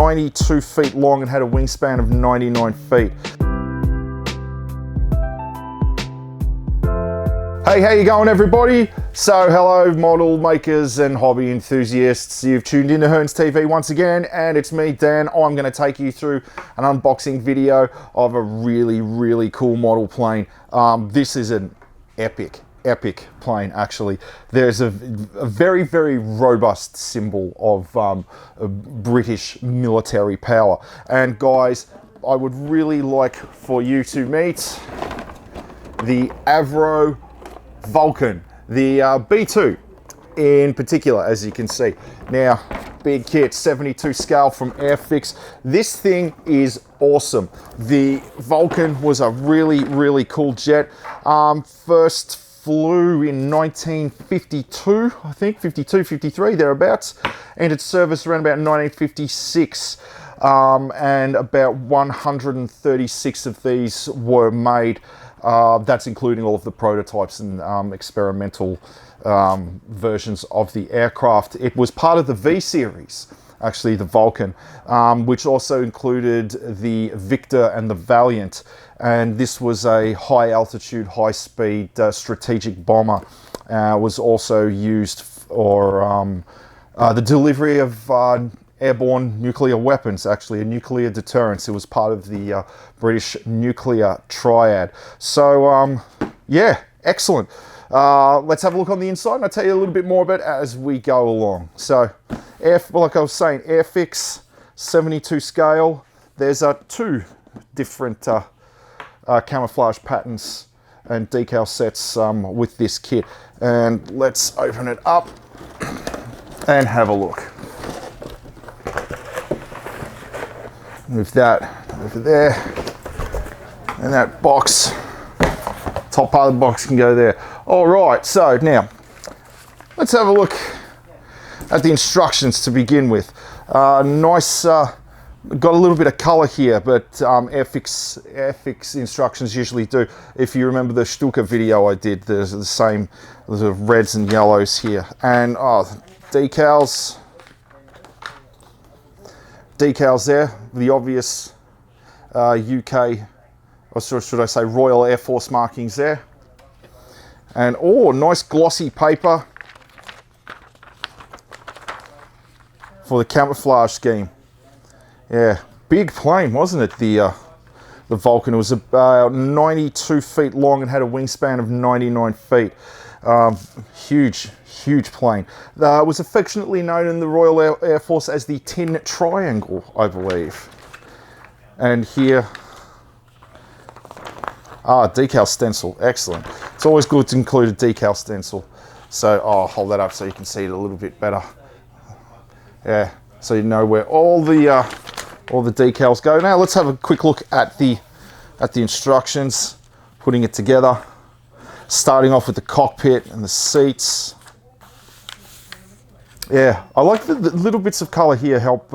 92 feet long and had a wingspan of 99 feet. Hey, how you going everybody? So hello model makers and hobby enthusiasts. You've tuned into Hearns TV once again, and it's me, Dan. I'm going to take you through an unboxing video of a really cool model plane. This is an epic plane actually. There's a very robust symbol of British military power. And guys, I would really like for you to meet the Avro Vulcan, the B.2 in particular, as you can see. Now, big kit, 72 scale from AIRFIX. This thing is awesome. The Vulcan was a really cool jet. First flew in 1952, I think, 52, 53, thereabouts. Entered service around about 1956. And about 136 of these were made. That's including all of the prototypes and experimental versions of the aircraft. It was part of the V series, actually, the Vulcan, which also included the Victor and the Valiant. And this was a high altitude, high speed strategic bomber. Was also used for the delivery of airborne nuclear weapons, actually a nuclear deterrence. It was part of the British nuclear triad. So yeah, excellent. Let's have a look on the inside and I'll tell you a little bit more about it as we go along. So like I was saying, AIRFIX 72 scale. There's two different camouflage patterns and decal sets with this kit. And let's open it up and have a look. Move that over there, and that box, top part of the box can go there. All right, so now let's have a look at the instructions to begin with. Nice, got a little bit of color here, but AIRFIX instructions usually do. If you remember the Stuka video I did, there's the same sort of reds and yellows here. And decals there, the obvious UK, or should I say Royal Air Force markings there. And nice glossy paper for the camouflage scheme. Yeah, big plane, wasn't it? The Vulcan. It was about 92 feet long and had a wingspan of 99 feet. Huge plane. It was affectionately known in the Royal Air Force as the Tin Triangle, I believe. And here, decal stencil, excellent. It's always good to include a decal stencil. So I'll hold that up so you can see it a little bit better. Yeah, so you know where all the decals go. Now let's have a quick look at the instructions, putting it together. Starting off with the cockpit and the seats. Yeah, I like the little bits of color here help,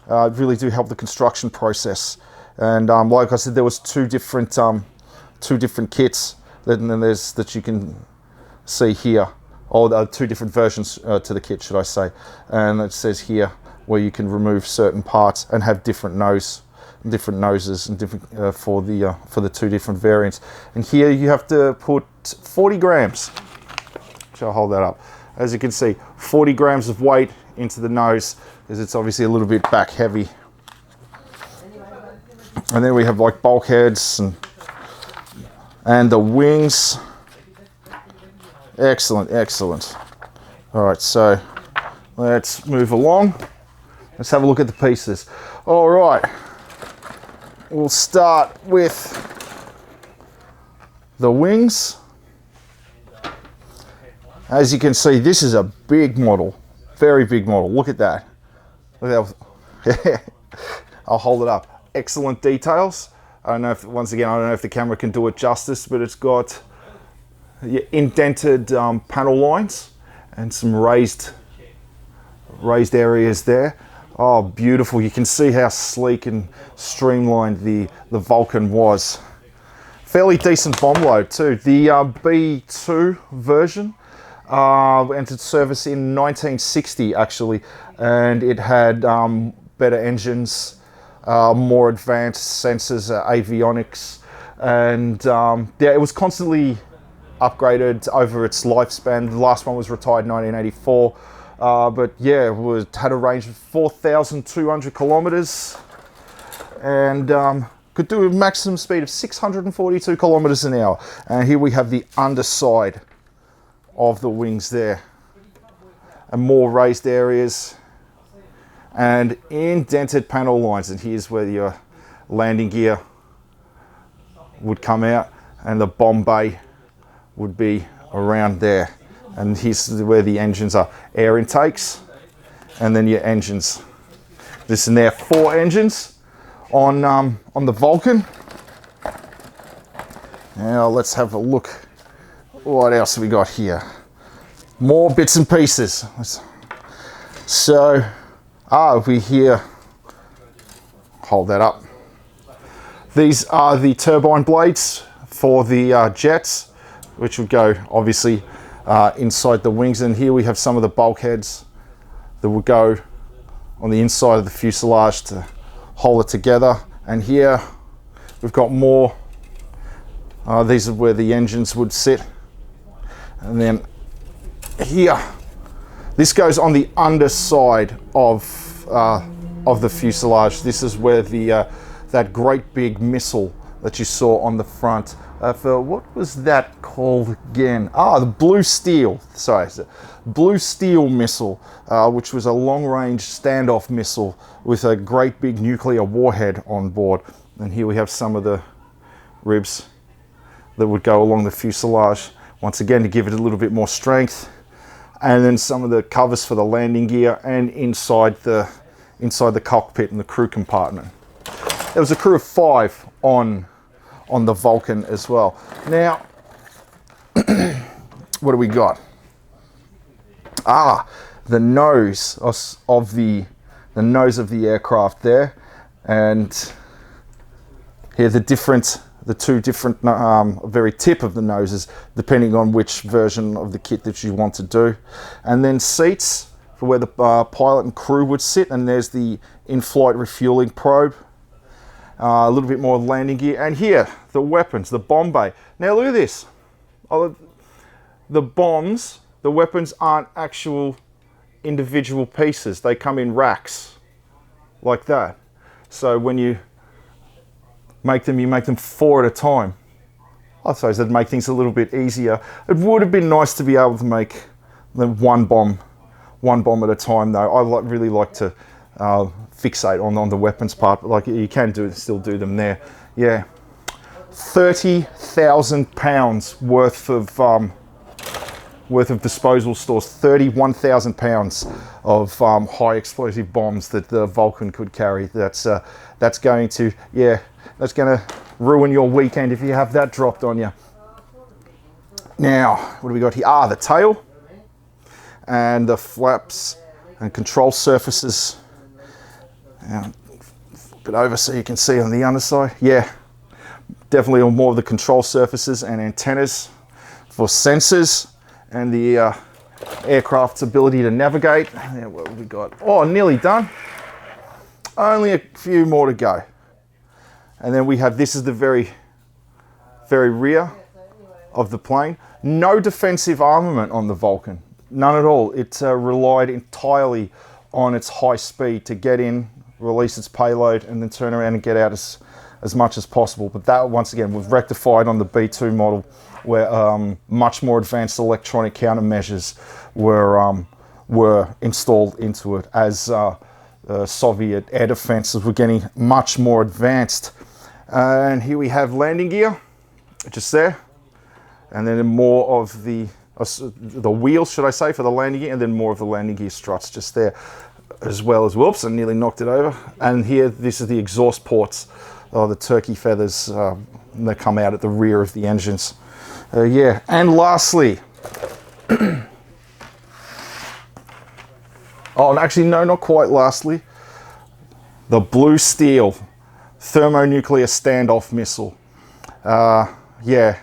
really do help the construction process. And like I said, there was two different kits that you can see here. Or two different versions to the kit, should I say. And it says here where you can remove certain parts and have different noses and different for the two different variants. And here you have to put 40 grams. So I'll hold that up. As you can see, 40 grams of weight into the nose, because it's obviously a little bit back heavy. And then we have like bulkheads and the wings. Excellent. All right, so let's move along. Let's have a look at the pieces. All right, we'll start with the wings. As you can see, this is a big model, very big model. Look at that. Look at that. I'll hold it up. Excellent details. I don't know if, once again, I don't know if the camera can do it justice, but it's got indented panel lines and some raised areas there. Oh, beautiful. You can see how sleek and streamlined the Vulcan was. Fairly decent bomb load too. The B.2 version entered service in 1960 actually, and it had better engines, more advanced sensors, avionics, and yeah, it was constantly upgraded over its lifespan. The last one was retired in 1984, but yeah, it had a range of 4,200 kilometers and could do a maximum speed of 642 kilometers an hour. And here we have the underside of the wings there, and more raised areas and indented panel lines. And here's where your landing gear would come out, and the bomb bay would be around there. And here's where the engines are, air intakes, and then your engines. This is now 4 engines on the Vulcan. Now let's have a look. What else have we got here? More bits and pieces. So, we here, hold that up. These are the turbine blades for the jets, which would go obviously inside the wings. And here we have some of the bulkheads that would go on the inside of the fuselage to hold it together. And here we've got more. These are where the engines would sit. And then here, this goes on the underside of the fuselage. This is where the that great big missile that you saw on the front. For what was that called again? The Blue Steel. Sorry, Blue Steel missile, which was a long-range standoff missile with a great big nuclear warhead on board. And here we have some of the ribs that would go along the fuselage, once again to give it a little bit more strength. And then some of the covers for the landing gear and inside the cockpit and the crew compartment. There was a crew of 5 on the Vulcan as well. Now, what do we got? The nose of the aircraft there, and here the two different very tip of the noses, depending on which version of the kit that you want to do. And then seats for where the pilot and crew would sit, and there's the in-flight refueling probe. A little bit more landing gear, and here the weapons, the bomb bay. Now look at this. The bombs, the weapons aren't actual individual pieces. They come in racks like that. So when you make them 4 at a time. I suppose that'd make things a little bit easier. It would have been nice to be able to make them one bomb at a time, though. I really like to fixate on the weapons part, but like you can still do them there. Yeah, 30,000 pounds worth of disposal stores, 31,000 pounds of high explosive bombs that the Vulcan could carry. That's going to ruin your weekend if you have that dropped on you. Now, what do we got here? The tail and the flaps and control surfaces. Now, flip it over so you can see on the underside. Yeah, definitely on more of the control surfaces and antennas for sensors and the aircraft's ability to navigate. Yeah, what have we got? Nearly done. Only a few more to go. And then we have, this is the very, very rear of the plane. No defensive armament on the Vulcan, none at all. It relied entirely on its high speed to get in, release its payload, and then turn around and get out as much as possible. But that, once again, was rectified on the B.2 model, where much more advanced electronic countermeasures were installed into it as Soviet air defenses were getting much more advanced. And here we have landing gear, just there, and then more of the wheels, should I say, for the landing gear, and then more of the landing gear struts just there, as well as, whoops, I nearly knocked it over. And here, this is the exhaust ports, the turkey feathers that come out at the rear of the engines. Yeah, and lastly, actually, no, not quite lastly, the Blue Steel thermonuclear standoff missile. Yeah,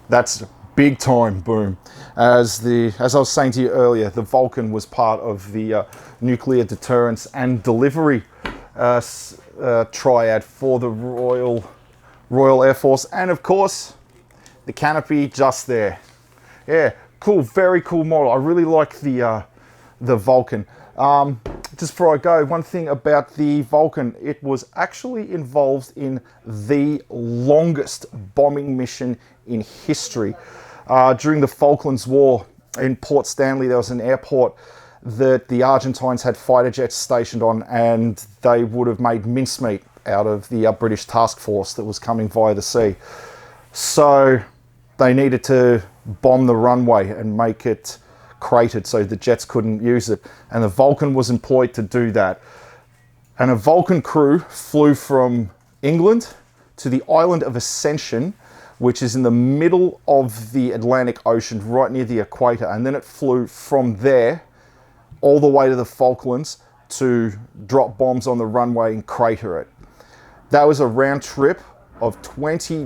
that's big time boom. As I was saying to you earlier, the Vulcan was part of the nuclear deterrence and delivery triad for the Royal Air Force, and of course the canopy just there. Yeah, cool, very cool model. I really like the Vulcan. Just before I go, one thing about the Vulcan, it was actually involved in the longest bombing mission in history. During the Falklands War in Port Stanley, there was an airport that the Argentines had fighter jets stationed on, and they would have made mincemeat out of the British task force that was coming via the sea. So they needed to bomb the runway and make it cratered so the jets couldn't use it. And the Vulcan was employed to do that. And a Vulcan crew flew from England to the island of Ascension, which is in the middle of the Atlantic Ocean, right near the equator. And then it flew from there all the way to the Falklands to drop bombs on the runway and crater it. That was a round trip of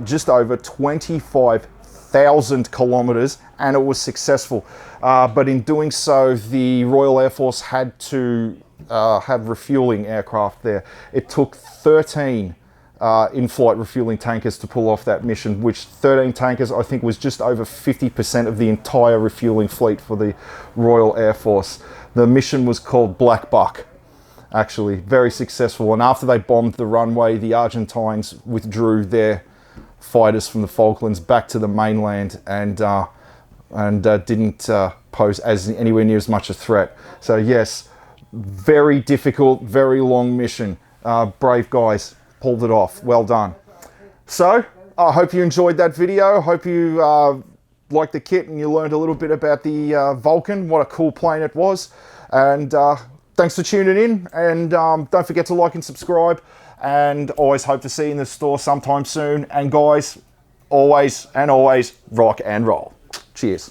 just over 25,000 kilometers, and it was successful. But in doing so, the Royal Air Force had to have refueling aircraft there. It took 13 in-flight refueling tankers to pull off that mission, which 13 tankers, I think, was just over 50% of the entire refueling fleet for the Royal Air Force. The mission was called Black Buck, actually, very successful. And after they bombed the runway, the Argentines withdrew their fighters from the Falklands back to the mainland and didn't pose as anywhere near as much a threat. So yes, very difficult, very long mission. Brave guys pulled it off. Well done. So I hope you enjoyed that video. Hope you liked the kit and you learned a little bit about the Vulcan, what a cool plane it was. And thanks for tuning in, and don't forget to like and subscribe, and always hope to see you in the store sometime soon. And guys, always rock and roll. Cheers.